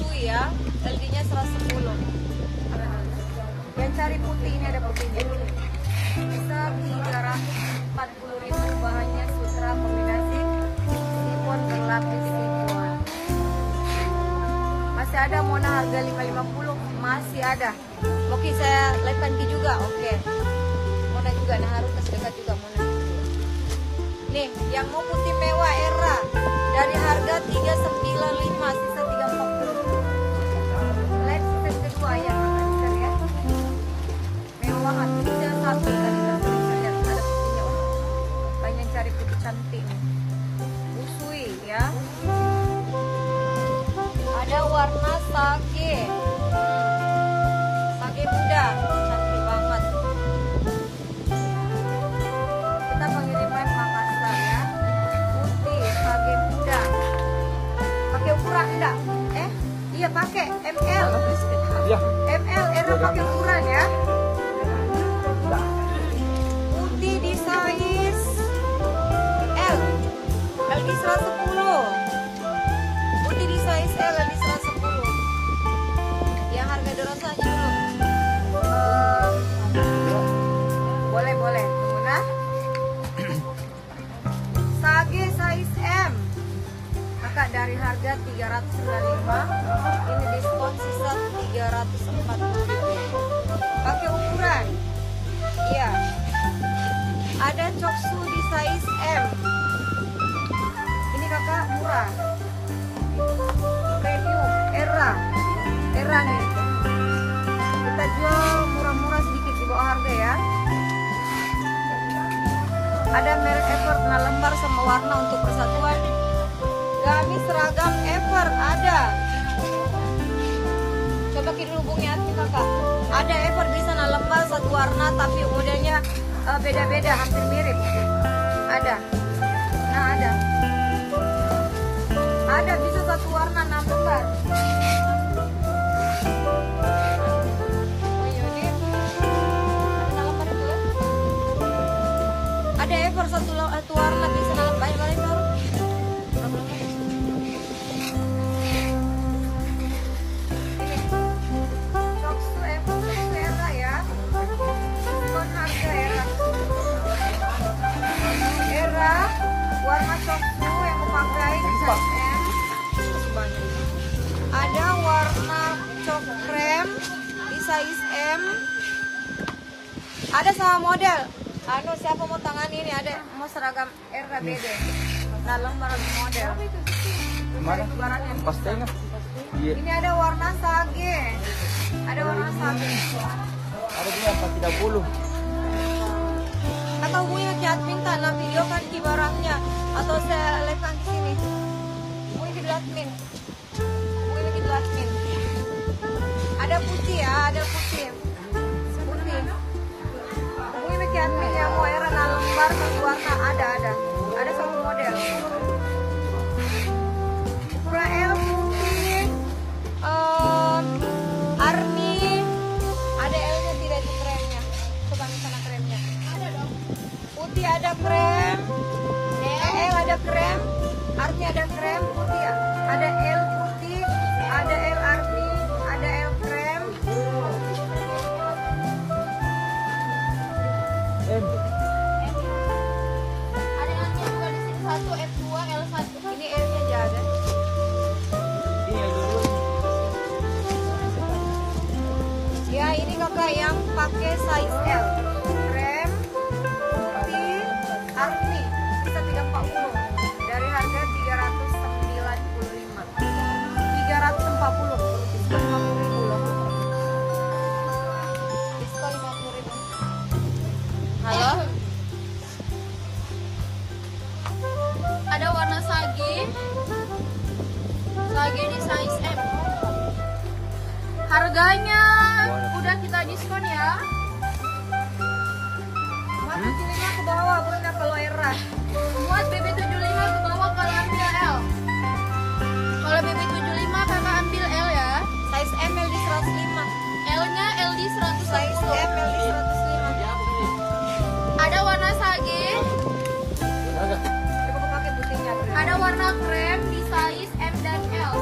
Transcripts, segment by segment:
Usui ya, LD-nya 110. Yang cari putih ini ada putihnya. Bisa 340.000, bahannya sutra kombinasi sifon berlapis sifon. Masih ada Mona harga 550, masih ada. Oke, saya live kanki juga. Oke. Mona juga, nah harus dekat juga Mona. Nih, yang mau putih mewah era dari harga 395 sisa 340. Live season kedua ya, kan ya. Mewah hati satu tadi lihat ada putihnya. Banyak cari putih cantik. Usui ya. Ada warna sage. Sage muda, cantik banget. Kita pengiriman Makassar ya. Putih, sage muda. Pakai ukuran enggak? Iya pakai ML. Ya. ML, era pakai ukuran ya. Putih di size L. LD 110. Putih di size L di 110. Yang harga dorosanya dulu. Boleh. Tunggu nah. Sage size M. Kakak dari harga 395. Ini diskon sisa 340. Pakai ukuran. Iya. Ada Choksu di size M. Ini kakak murah. Premium era nih. Kita jual murah-murah sedikit di bawah harga ya. Ada merek Ever, nah lembar sama warna untuk persatuan. Gamis seragam Ever ada. Coba kita hubungi admin kakak. Ada Ever di sana lembar satu warna tapi modelnya beda-beda, hampir mirip. Ada. Nah ada. Ada bisa satu warna 6 lembar. Ada Ever satu warna bisa dalam banyak-banyak baru. Choksu Ever era ya. Diskon harga era warna Choksu yang memakai size M. Ada warna cok krem di size M. Ada sama model. Siapa mau tangan ini? Ada mau seragam RKBD. Nah, lembar model. Mana? Pastinya. Ini ada warna sage. Ada warna sage. Ada juga 430. Atau hubungi ke admin tanah video kan di barangnya atau saya live kan di sini. Hubungi ke admin. Ada putih ya, ada putih. Hubungi ke admin yang mau era lembar satu warna ada satu model. Ukuran L putih, army, ada L-nya tidak itu kremnya. Coba di sana kremnya. Putih ada krem, L ada krem, army ada krem, putih ada L putih, ada L army, ada L krem. Ada yang juga di sini 1 F2 L1. Ini L-nya aja ada. Ya ini kakak yang pakai size L. Krem, putih, army bisa 340 dari harga 395. 340 diskon 50.000 loh. Diskon 50.000. Halo? Ada warna sage di size M. Harganya udah kita diskon ya. Muat 75 ke bawah bunda kalau era. Muat BB75 ke bawah kalau ambil L. Kalau BB75 kakak ambil L ya. Size M LD 105. L-nya LD 100. Size M LD 105. Ada warna sage. Coba pakai putihnya. Ada warna krem di size M dan L.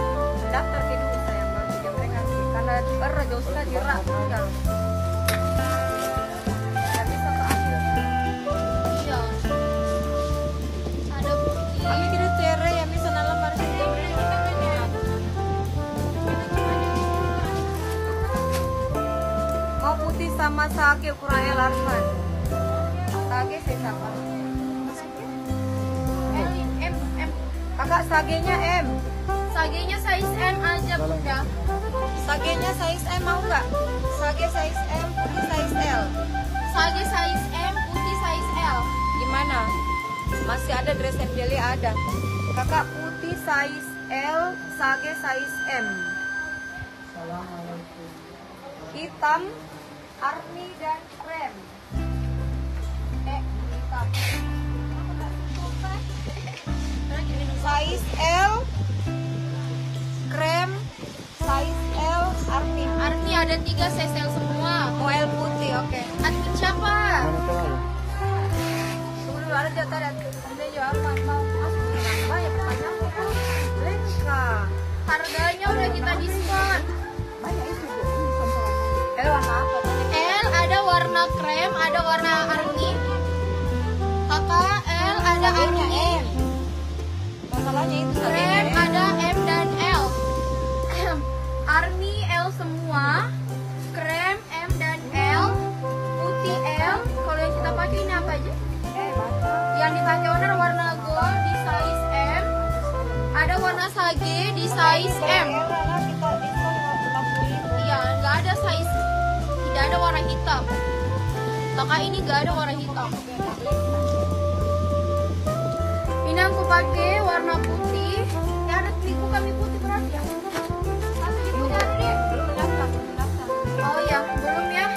Daftar ke dulu sayang. jauh sekali jerak tinggal. Nggak bisa keambil. Iya. Ada putih. Kami tidak tere ya misalnya lembar saja. Mau putih sama sake ukuran L Arfan. Sage saya sama. M. Kakak sagenya M. Sagenya size M aja bunda. Sagenya size M mau nggak? Sage size M, putih size L. Sage size M, putih size L. Gimana? Masih ada dress and jelly ada. Kakak putih size L, sage size M. Hitam, army dan krem. Hitam. Size L, krem, size L, army. Army ada 3 size L semua. Mau L putih, oke. Admin siapa? Tunggu dulu, ada jatah dan ada jawaban mau masuk dengan banyak pertanyaan. Lengka. Harganya udah kita diskon. Banyak itu bu. L warna apa? L ada warna krem, ada warna army. Kakak L ada Sagenya army. M. Masalahnya itu sagenya Krem M. ada M dan L. Army L semua. Krem M dan L. Putih L. Kalau yang kita pakai ini apa aja? Yang dipakai owner warna gold di size M. Ada warna sage di size M. Iya, nggak ada size. Tidak ada warna hitam. Kakak ini nggak ada warna hitam. Ini aku pakai warna putih. Ya ada tipu kami putih berarti ya. Satu tipunya ada deh. Oh ya, belum ya.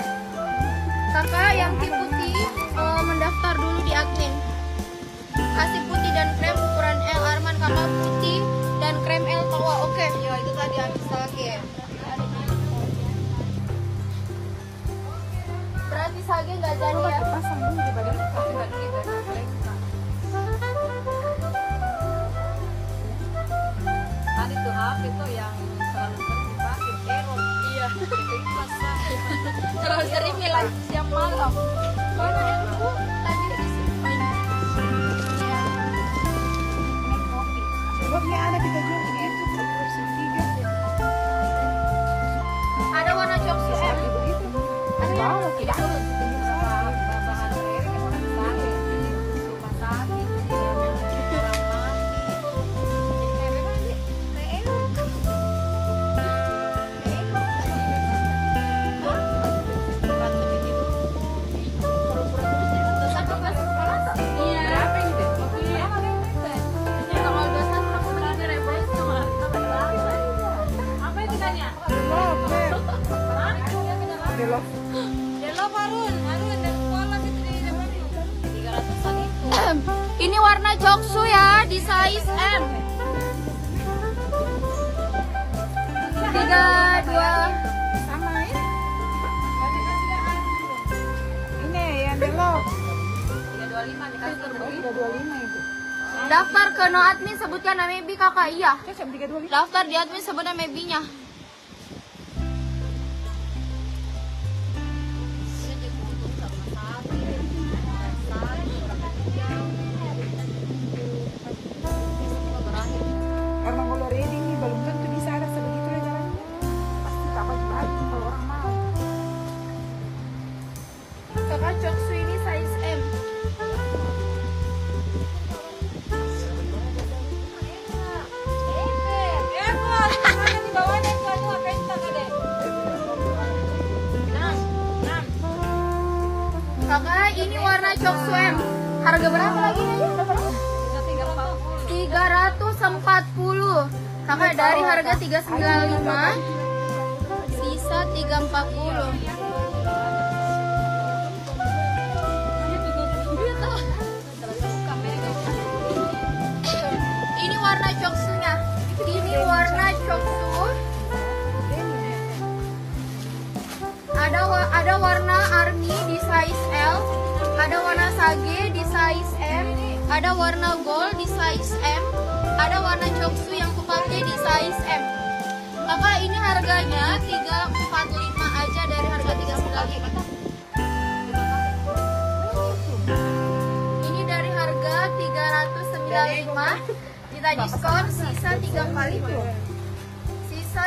Kakak yang tim putih mendaftar dulu di admin. Kasih putih dan krem ukuran L. Arman kakak putih dan krem L Tawa. Oke. Ya itu tadi habis sage. Berarti sage nggak jadi ya. Pasang dulu di badan tapi nggak gitu. Tadi tuh apa itu yang selalu sering dipakai Error. Iya. Itu pasang. Terus sering bilang siang malam. Mana aku tadi di sini. Iya. Sebabnya ada kita jual begitu proporsi 3. Ada warna coklat M. Ada yang tidak ada. Bahan air yang orang sage. Cuma sage. Delo Harun dan sekolah itu di depan 300-an itu. Ini warna joksu ya di size M. 32. Sama ya? Ini yang delo. 325 dikasih terbeli. 325 itu. Daftar ke no admin sebutkan nama Mebi kakak iya. Cocok 325. Daftar di admin sebut nama Mebinya. Karena kalau ready nih belum tentu bisa ada sebegitu ya jalannya. Pasti tak baju-baju kalau orang mau. Kakak joksu ini size M. Kakak ini warna joksu M. Harga berapa lagi nih? 340. Kakak dari harga 395 sisa 340. Ini warna coksunya. Ini warna coksu. Ada warna army di size L, ada warna sage di size M, ada warna gold di size M, ada warna coksu yang kupakai di size M. Kakak ini harganya 3 Kita diskon sisa 3 kali tuh. Sisa